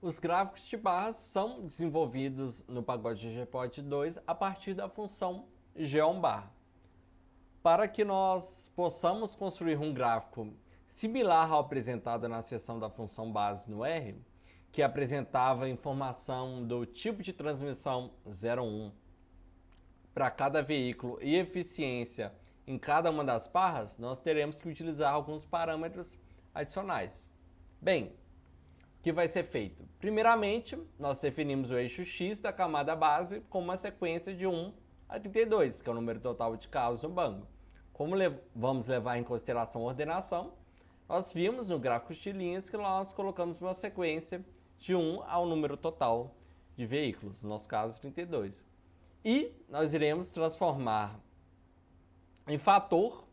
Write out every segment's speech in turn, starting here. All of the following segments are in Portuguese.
Os gráficos de barras são desenvolvidos no pacote ggplot 2 a partir da função geonbar. Para que nós possamos construir um gráfico similar ao apresentado na seção da função base no R, que apresentava a informação do tipo de transmissão 01 para cada veículo e eficiência em cada uma das barras, nós teremos que utilizar alguns parâmetros adicionais. Bem, o que vai ser feito? Primeiramente, nós definimos o eixo X da camada base com uma sequência de 1 a 32, que é o número total de casos no banco. Como vamos levar em consideração a ordenação, nós vimos no gráfico de linhas que nós colocamos uma sequência de 1 ao número total de veículos, no nosso caso 32. E nós iremos transformar em fator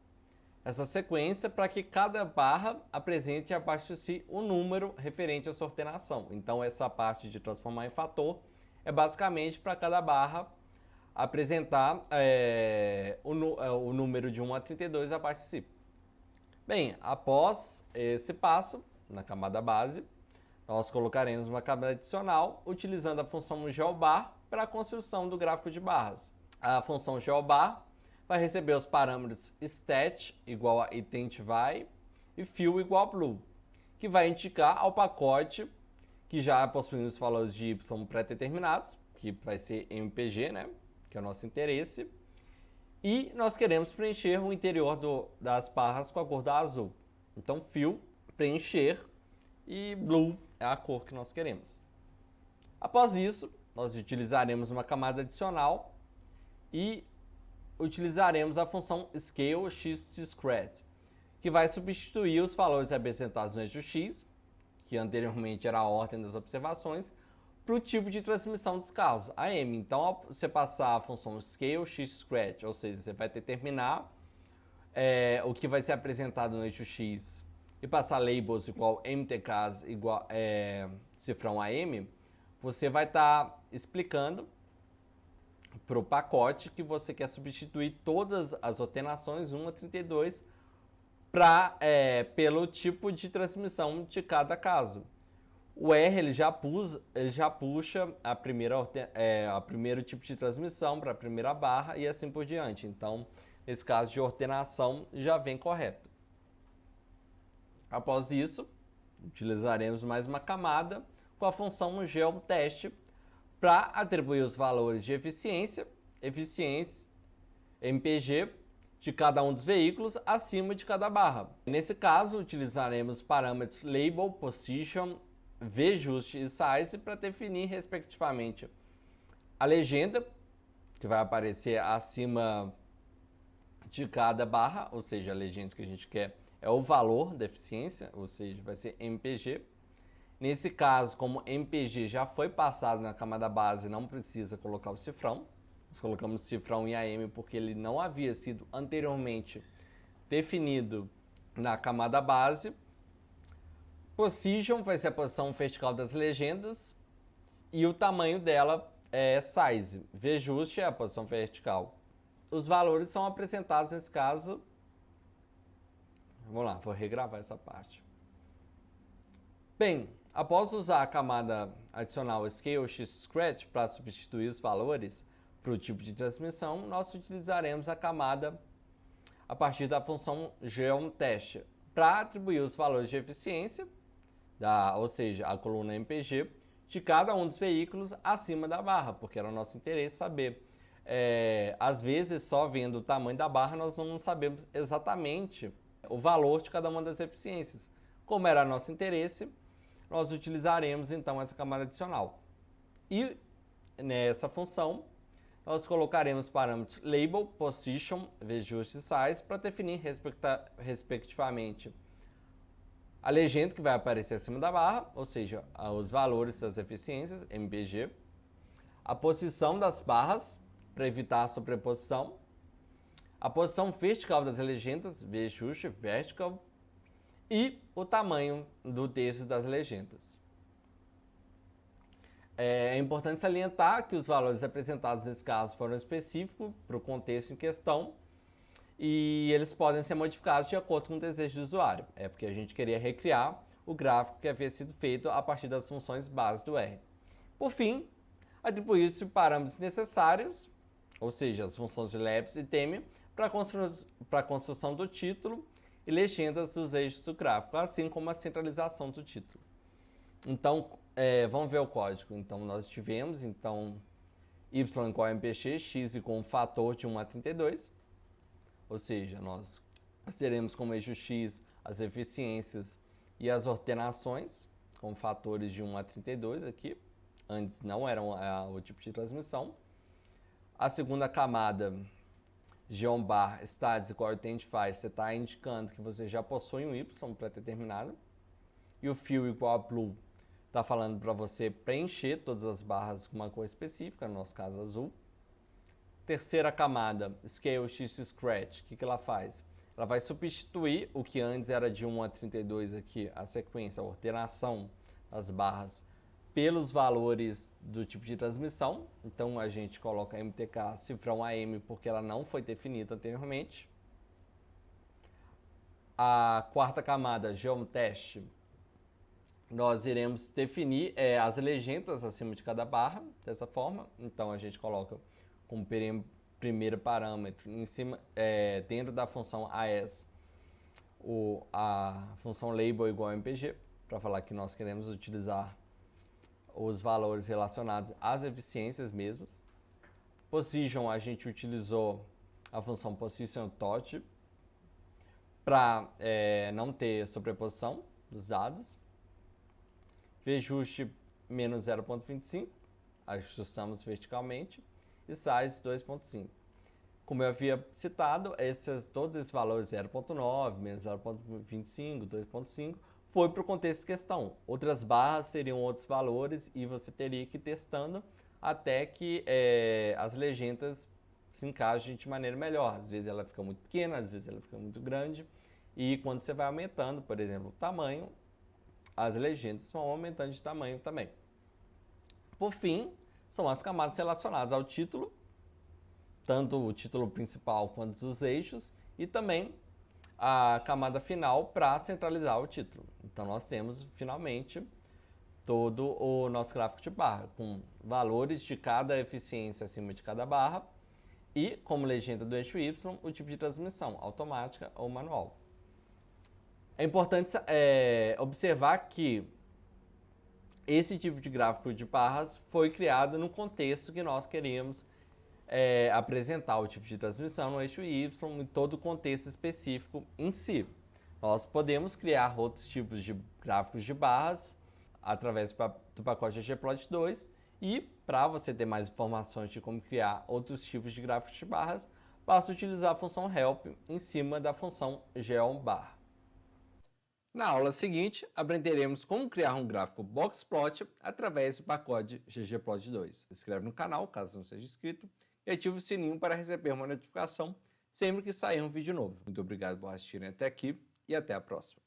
essa sequência para que cada barra apresente abaixo de si o número referente à sua ordenação. Então essa parte de transformar em fator é basicamente para cada barra apresentar o número de 1 a 32 abaixo de si. Bem, após esse passo, na camada base, nós colocaremos uma camada adicional utilizando a função geobar para a construção do gráfico de barras. A função geobar vai receber os parâmetros stat igual a identify e fill igual a blue, que vai indicar ao pacote que já possuímos os valores de y pré-determinados, que vai ser MPG, né, que é o nosso interesse, e nós queremos preencher o interior das barras com a cor da azul. Então fill, preencher, e blue é a cor que nós queremos. Após isso, nós utilizaremos uma camada adicional e utilizaremos a função scale x_discrete, que vai substituir os valores representados no eixo x, que anteriormente era a ordem das observações, para o tipo de transmissão dos carros, AM. Então, ao você passar a função scale x_discrete, ou seja, você vai determinar o que vai ser apresentado no eixo x e passar labels igual mtks igual cifrão AM, você vai estar explicando para o pacote que você quer substituir todas as ordenações 1 a 32 pelo tipo de transmissão de cada caso. O R ele já puxa o primeiro tipo de transmissão para a primeira barra e assim por diante. Então, esse caso de ordenação já vem correto. Após isso, utilizaremos mais uma camada com a função geoTest para atribuir os valores de eficiência, MPG, de cada um dos veículos acima de cada barra. Nesse caso, utilizaremos os parâmetros Label, Position, VJust e Size para definir, respectivamente, a legenda, que vai aparecer acima de cada barra, ou seja, a legenda que a gente quer é o valor da eficiência, ou seja, vai ser MPG. Nesse caso, como MPG já foi passado na camada base, não precisa colocar o cifrão. Nós colocamos o cifrão em AM porque ele não havia sido anteriormente definido na camada base. Position vai ser a posição vertical das legendas e o tamanho dela é size. VJust é a posição vertical. Os valores são apresentados nesse caso. Vamos lá, vou regravar essa parte. Bem, após usar a camada adicional Scale x_discrete para substituir os valores para o tipo de transmissão, nós utilizaremos a camada a partir da função geoTest para atribuir os valores de eficiência, ou seja, a coluna MPG, de cada um dos veículos acima da barra, porque era o nosso interesse saber. Às vezes, só vendo o tamanho da barra, nós não sabemos exatamente o valor de cada uma das eficiências. Como era nosso interesse, nós utilizaremos então essa camada adicional. E nessa função, nós colocaremos parâmetros Label, Position, VJust e Size para definir respectivamente a legenda que vai aparecer acima da barra, ou seja, os valores das eficiências, MPG, a posição das barras para evitar a sobreposição, a posição vertical das legendas, VJust, Vertical, e o tamanho do texto das legendas. É importante salientar que os valores apresentados nesse caso foram específicos para o contexto em questão e eles podem ser modificados de acordo com o desejo do usuário. É porque a gente queria recriar o gráfico que havia sido feito a partir das funções base do R. Por fim, atribuir-se parâmetros necessários, ou seja, as funções de Labs e Theme, para a construção do título e legendas dos eixos do gráfico, assim como a centralização do título. Então, vamos ver o código. Então, nós tivemos y igual a mpx, x igual a um fator de 1 a 32, ou seja, nós teremos como eixo x as eficiências e as ordenações, com fatores de 1 a 32 aqui. Antes não eram o tipo de transmissão. A segunda camada, geonbar status igual a identify, você está indicando que você já possui um y pré-determinado. E o fill igual a blue está falando para você preencher todas as barras com uma cor específica, no nosso caso azul. Terceira camada, scale x scratch, o que ela faz? Ela vai substituir o que antes era de 1 a 32 aqui, a sequência, a ordenação das barras, pelos valores do tipo de transmissão. Então a gente coloca MTK cifrão AM porque ela não foi definida anteriormente. A quarta camada, geomtest, nós iremos definir as legendas acima de cada barra, dessa forma. Então a gente coloca como primeiro parâmetro em cima, dentro da função AS, a função label igual a MPG, para falar que nós queremos utilizar os valores relacionados às eficiências mesmas. Position, a gente utilizou a função positionTot para não ter sobreposição dos dados. Vjuste menos 0.25, ajustamos verticalmente. E size 2.5. Como eu havia citado, todos esses valores 0.9, menos 0.25, 2.5, foi para o contexto de questão. Outras barras seriam outros valores e você teria que ir testando até que as legendas se encaixem de maneira melhor. Às vezes ela fica muito pequena, às vezes ela fica muito grande. E quando você vai aumentando, por exemplo, o tamanho, as legendas vão aumentando de tamanho também. Por fim, são as camadas relacionadas ao título, tanto o título principal quanto os eixos, e também a camada final para centralizar o título. Então nós temos finalmente todo o nosso gráfico de barra, com valores de cada eficiência acima de cada barra e, como legenda do eixo Y, o tipo de transmissão, automática ou manual. É importante observar que esse tipo de gráfico de barras foi criado no contexto que nós queríamos apresentar o tipo de transmissão no eixo Y e todo o contexto específico em si. Nós podemos criar outros tipos de gráficos de barras através do pacote ggplot2 e, para você ter mais informações de como criar outros tipos de gráficos de barras, basta utilizar a função help em cima da função geonbar. Na aula seguinte, aprenderemos como criar um gráfico boxplot através do pacote ggplot2. Se inscreve no canal, caso não seja inscrito, e ative o sininho para receber uma notificação sempre que sair um vídeo novo. Muito obrigado por assistirem até aqui e até a próxima.